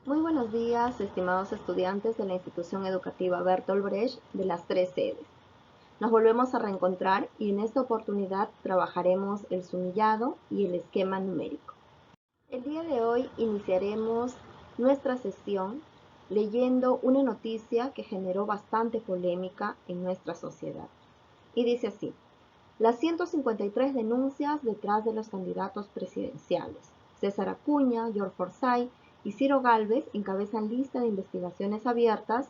Muy buenos días, estimados estudiantes de la institución educativa Bertolt Brecht de las tres sedes. Nos volvemos a reencontrar y en esta oportunidad trabajaremos el sumillado y el esquema numérico. El día de hoy iniciaremos nuestra sesión leyendo una noticia que generó bastante polémica en nuestra sociedad. Y dice así: las 153 denuncias detrás de los candidatos presidenciales. César Acuña, George Forsyth y Ciro Gálvez encabezan lista de investigaciones abiertas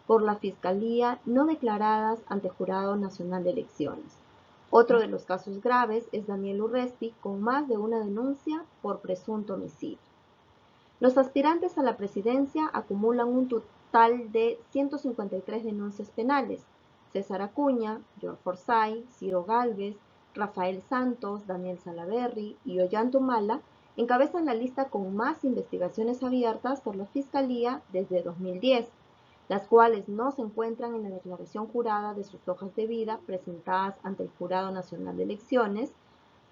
por la Fiscalía no declaradas ante Jurado Nacional de Elecciones. Otro de los casos graves es Daniel Urresti, con más de una denuncia por presunto homicidio. Los aspirantes a la presidencia acumulan un total de 153 denuncias penales. César Acuña, George Forsyth, Ciro Gálvez, Rafael Santos, Daniel Salaverry y Ollanta Humala encabezan la lista con más investigaciones abiertas por la Fiscalía desde 2010, las cuales no se encuentran en la declaración jurada de sus hojas de vida presentadas ante el Jurado Nacional de Elecciones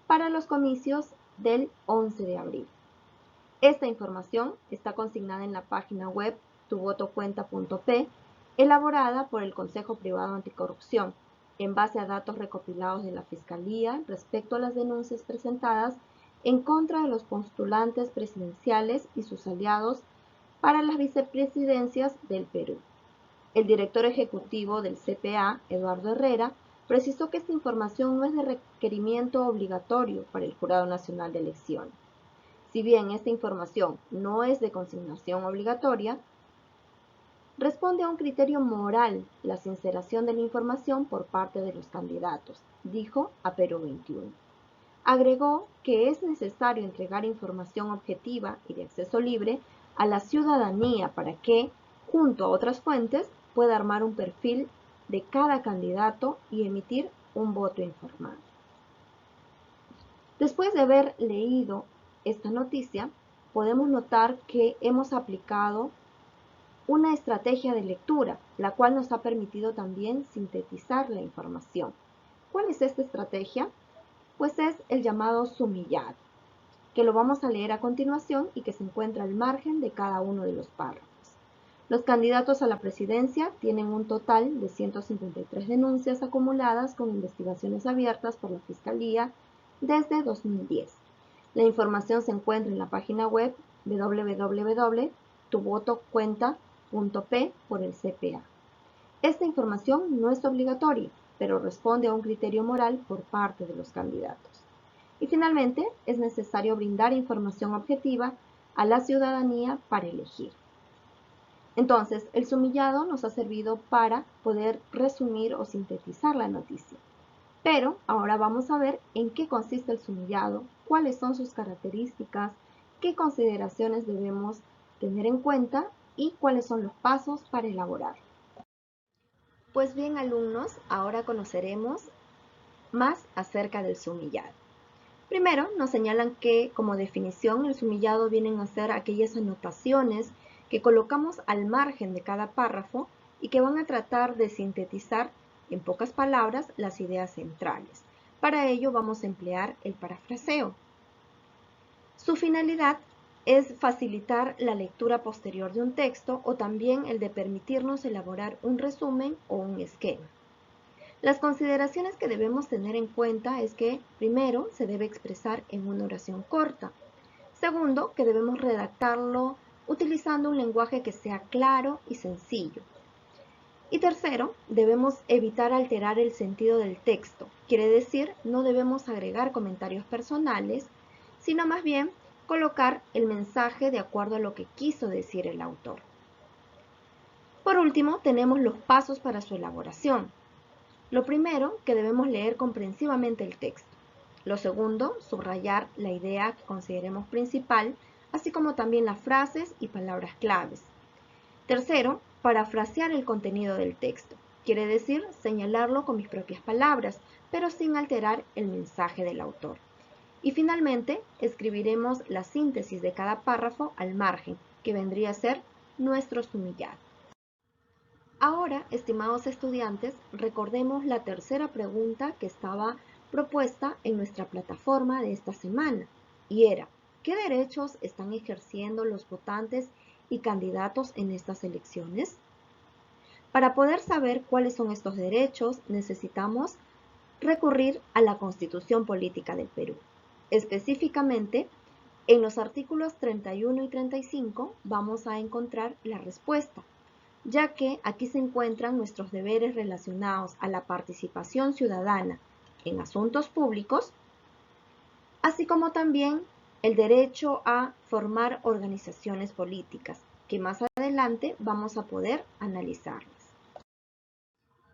para los comicios del 11 de abril. Esta información está consignada en la página web tuvotocuenta.p, elaborada por el Consejo Privado Anticorrupción, en base a datos recopilados de la Fiscalía respecto a las denuncias presentadas en contra de los postulantes presidenciales y sus aliados para las vicepresidencias del Perú. El director ejecutivo del CPA, Eduardo Herrera, precisó que esta información no es de requerimiento obligatorio para el Jurado Nacional de Elecciones. Si bien esta información no es de consignación obligatoria, responde a un criterio moral la sinceración de la información por parte de los candidatos, dijo a Perú 21. Agregó que es necesario entregar información objetiva y de acceso libre a la ciudadanía para que, junto a otras fuentes, pueda armar un perfil de cada candidato y emitir un voto informado. Después de haber leído esta noticia, podemos notar que hemos aplicado una estrategia de lectura, la cual nos ha permitido también sintetizar la información. ¿Cuál es esta estrategia? Pues es el llamado sumillado, que lo vamos a leer a continuación y que se encuentra al margen de cada uno de los párrafos. Los candidatos a la presidencia tienen un total de 153 denuncias acumuladas con investigaciones abiertas por la Fiscalía desde 2010. La información se encuentra en la página web www.tuvotocuenta.p por el CPA. Esta información no es obligatoria, pero responde a un criterio moral por parte de los candidatos. Y finalmente, es necesario brindar información objetiva a la ciudadanía para elegir. Entonces, el sumillado nos ha servido para poder resumir o sintetizar la noticia. Pero ahora vamos a ver en qué consiste el sumillado, cuáles son sus características, qué consideraciones debemos tener en cuenta y cuáles son los pasos para elaborarlo. Pues bien, alumnos, ahora conoceremos más acerca del sumillado. Primero, nos señalan que, como definición, el sumillado vienen a ser aquellas anotaciones que colocamos al margen de cada párrafo y que van a tratar de sintetizar, en pocas palabras, las ideas centrales. Para ello vamos a emplear el parafraseo. Su finalidad es facilitar la lectura posterior de un texto o también el de permitirnos elaborar un resumen o un esquema. Las consideraciones que debemos tener en cuenta es que, primero, se debe expresar en una oración corta. Segundo, que debemos redactarlo utilizando un lenguaje que sea claro y sencillo. Y tercero, debemos evitar alterar el sentido del texto. Quiere decir, no debemos agregar comentarios personales, sino más bien colocar el mensaje de acuerdo a lo que quiso decir el autor. Por último, tenemos los pasos para su elaboración. Lo primero, que debemos leer comprensivamente el texto. Lo segundo, subrayar la idea que consideremos principal, así como también las frases y palabras claves. Tercero, parafrasear el contenido del texto. Quiere decir señalarlo con mis propias palabras, pero sin alterar el mensaje del autor. Y finalmente, escribiremos la síntesis de cada párrafo al margen, que vendría a ser nuestro sumillado. Ahora, estimados estudiantes, recordemos la tercera pregunta que estaba propuesta en nuestra plataforma de esta semana, y era: ¿qué derechos están ejerciendo los votantes y candidatos en estas elecciones? Para poder saber cuáles son estos derechos, necesitamos recurrir a la Constitución Política del Perú. Específicamente, en los artículos 31 y 35 vamos a encontrar la respuesta, ya que aquí se encuentran nuestros deberes relacionados a la participación ciudadana en asuntos públicos, así como también el derecho a formar organizaciones políticas, que más adelante vamos a poder analizarlas.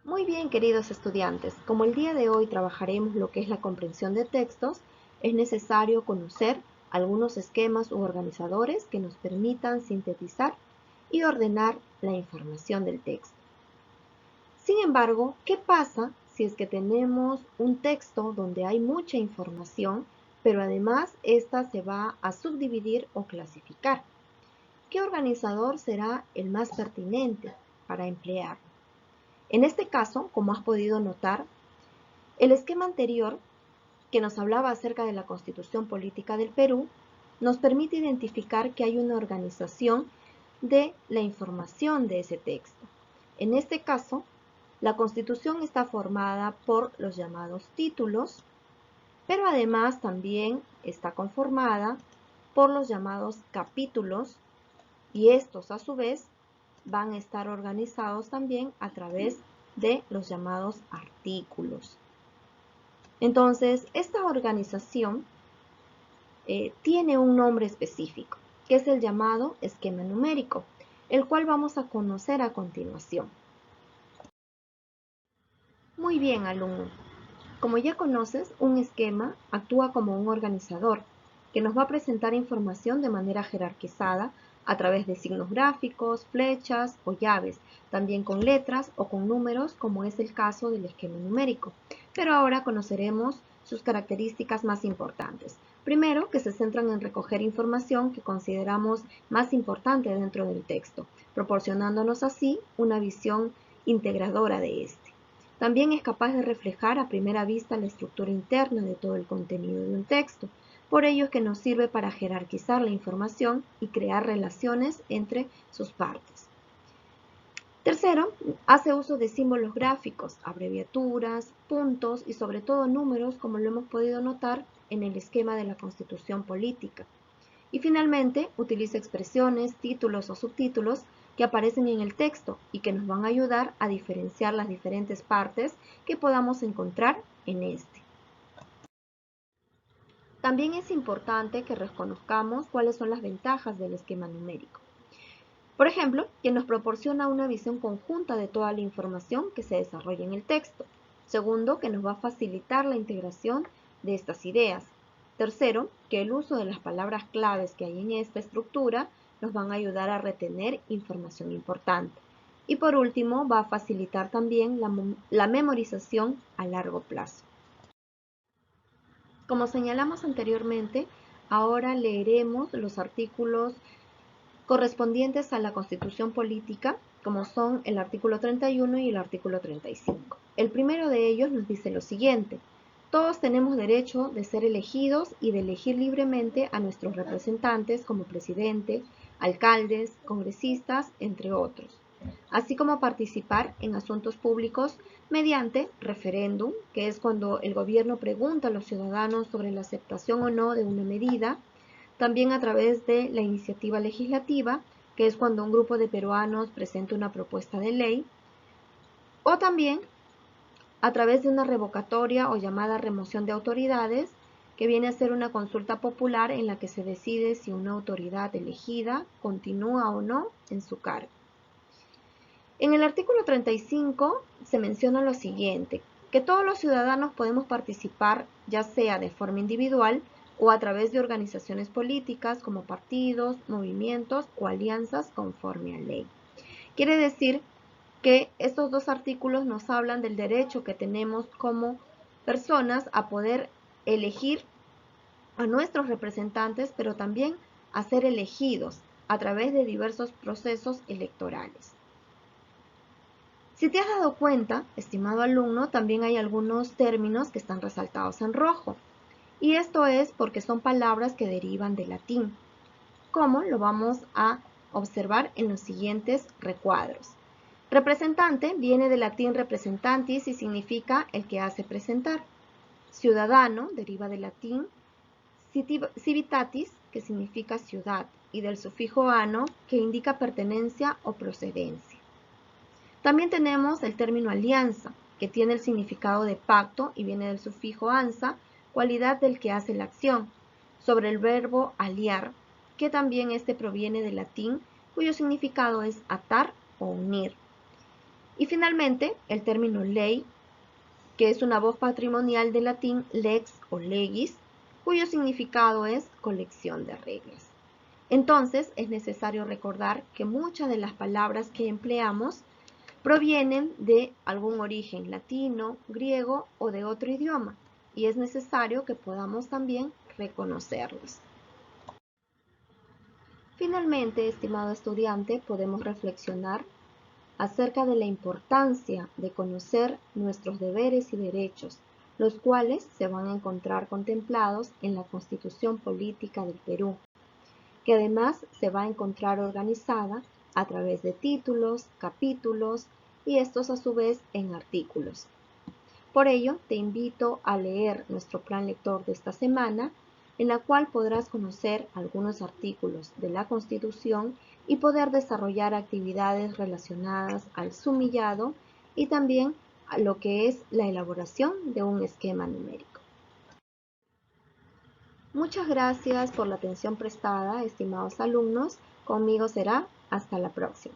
Muy bien, queridos estudiantes, como el día de hoy trabajaremos lo que es la comprensión de textos, es necesario conocer algunos esquemas u organizadores que nos permitan sintetizar y ordenar la información del texto. Sin embargo, ¿qué pasa si es que tenemos un texto donde hay mucha información, pero además esta se va a subdividir o clasificar? ¿Qué organizador será el más pertinente para emplear? En este caso, como has podido notar, el esquema anterior, que nos hablaba acerca de la Constitución Política del Perú, nos permite identificar que hay una organización de la información de ese texto. En este caso, la Constitución está formada por los llamados títulos, pero además también está conformada por los llamados capítulos, y estos a su vez van a estar organizados también a través de los llamados artículos. Entonces, esta organización tiene un nombre específico, que es el llamado esquema numérico, el cual vamos a conocer a continuación. Muy bien, alumno. Como ya conoces, un esquema actúa como un organizador que nos va a presentar información de manera jerarquizada a través de signos gráficos, flechas o llaves, también con letras o con números, como es el caso del esquema numérico. Pero ahora conoceremos sus características más importantes. Primero, que se centran en recoger información que consideramos más importante dentro del texto, proporcionándonos así una visión integradora de este. También es capaz de reflejar a primera vista la estructura interna de todo el contenido de un texto. Por ello es que nos sirve para jerarquizar la información y crear relaciones entre sus partes. Tercero, hace uso de símbolos gráficos, abreviaturas, puntos y sobre todo números, como lo hemos podido notar en el esquema de la Constitución Política. Y finalmente, utiliza expresiones, títulos o subtítulos que aparecen en el texto y que nos van a ayudar a diferenciar las diferentes partes que podamos encontrar en este. También es importante que reconozcamos cuáles son las ventajas del esquema numérico. Por ejemplo, que nos proporciona una visión conjunta de toda la información que se desarrolla en el texto. Segundo, que nos va a facilitar la integración de estas ideas. Tercero, que el uso de las palabras claves que hay en esta estructura nos van a ayudar a retener información importante. Y por último, va a facilitar también la memorización a largo plazo. Como señalamos anteriormente, ahora leeremos los artículos correspondientes a la Constitución Política, como son el artículo 31 y el artículo 35. El primero de ellos nos dice lo siguiente: todos tenemos derecho de ser elegidos y de elegir libremente a nuestros representantes como presidente, alcaldes, congresistas, entre otros, así como participar en asuntos públicos mediante referéndum, que es cuando el gobierno pregunta a los ciudadanos sobre la aceptación o no de una medida, también a través de la iniciativa legislativa, que es cuando un grupo de peruanos presenta una propuesta de ley, o también a través de una revocatoria o llamada remoción de autoridades, que viene a ser una consulta popular en la que se decide si una autoridad elegida continúa o no en su cargo. En el artículo 35 se menciona lo siguiente: que todos los ciudadanos podemos participar, ya sea de forma individual o a través de organizaciones políticas como partidos, movimientos o alianzas conforme a ley. Quiere decir que estos dos artículos nos hablan del derecho que tenemos como personas a poder elegir a nuestros representantes, pero también a ser elegidos a través de diversos procesos electorales. Si te has dado cuenta, estimado alumno, también hay algunos términos que están resaltados en rojo. Y esto es porque son palabras que derivan del latín. ¿Cómo? Lo vamos a observar en los siguientes recuadros. Representante viene del latín representantis y significa el que hace presentar. Ciudadano deriva del latín civitatis, que significa ciudad, y del sufijo ano, que indica pertenencia o procedencia. También tenemos el término alianza, que tiene el significado de pacto y viene del sufijo ansa, cualidad del que hace la acción, sobre el verbo aliar, que también proviene del latín, cuyo significado es atar o unir. Y finalmente, el término ley, que es una voz patrimonial del latín lex o legis, cuyo significado es colección de reglas. Entonces, es necesario recordar que muchas de las palabras que empleamos provienen de algún origen latino, griego o de otro idioma, y es necesario que podamos también reconocerlos. Finalmente, estimado estudiante, podemos reflexionar acerca de la importancia de conocer nuestros deberes y derechos, los cuales se van a encontrar contemplados en la Constitución Política del Perú, que además se va a encontrar organizada a través de títulos, capítulos y estos a su vez en artículos. Por ello, te invito a leer nuestro plan lector de esta semana, en la cual podrás conocer algunos artículos de la Constitución y poder desarrollar actividades relacionadas al sumillado y también a lo que es la elaboración de un esquema numérico. Muchas gracias por la atención prestada, estimados alumnos. Conmigo será hasta la próxima.